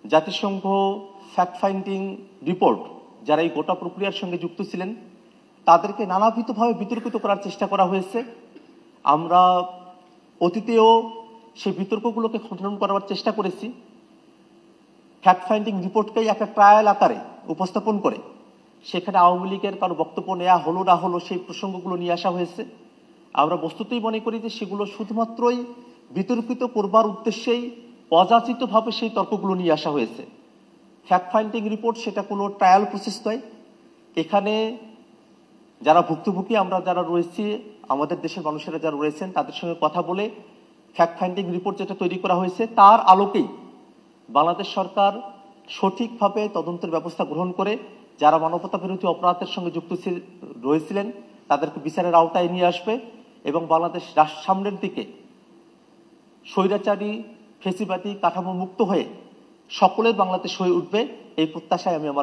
জাতিসংঘ fact finding report যারা এই গোটা প্রক্রিয়ার সঙ্গে যুক্ত ছিলেন তাদেরকে নানাবিধভাবে বিতর্কিত করার চেষ্টা করা হয়েছে। আমরা অতীতেও সেই বিতর্কগুলোকে খণ্ডন করার চেষ্টা করেছি। ফ্যাক্ট ফাইন্ডিং রিপোর্টকেই একটা ট্রায়াল আকারে উপস্থাপন করে সেখানে আওয়ামী লীগের কারো বক্তব্য নেওয়া হলো না হলো সেই প্রসঙ্গগুলো নিয়ে আসা হয়েছে। আমরা বস্তুতেই মনে করি যে সেগুলো শুধুমাত্রই বিতর্কিত করবার উদ্দেশ্যেই অযাচিতভাবে সেই তর্কগুলো নিয়ে আসা হয়েছে। ফ্যাক্ট ফাইন্ডিং রিপোর্ট সেটা কোনো ট্রায়াল প্রসেস নয়। এখানে যারা ভুক্তভোগী আমরা যারা রয়েছি, আমাদের দেশের মানুষেরা যারা রয়েছেন তাদের সঙ্গে কথা বলে ফ্যাক্ট ফাইন্ডিং রিপোর্ট যেটা তৈরি করা হয়েছে তার আলোকেই বাংলাদেশ সরকার সঠিকভাবে তদন্তের ব্যবস্থা গ্রহণ করে যারা মানবতা বিরোধী অপরাধের সঙ্গে যুক্ত রয়েছিলেন তাদেরকে বিচারের আওতায় নিয়ে আসবে এবং বাংলাদেশ সামনের দিকে স্বৈরাচারী ফেসিবাদী কাঠামো মুক্ত হয়ে সকলের বাংলাদেশ হয়ে উঠবে এই প্রত্যাশায় আমি আমার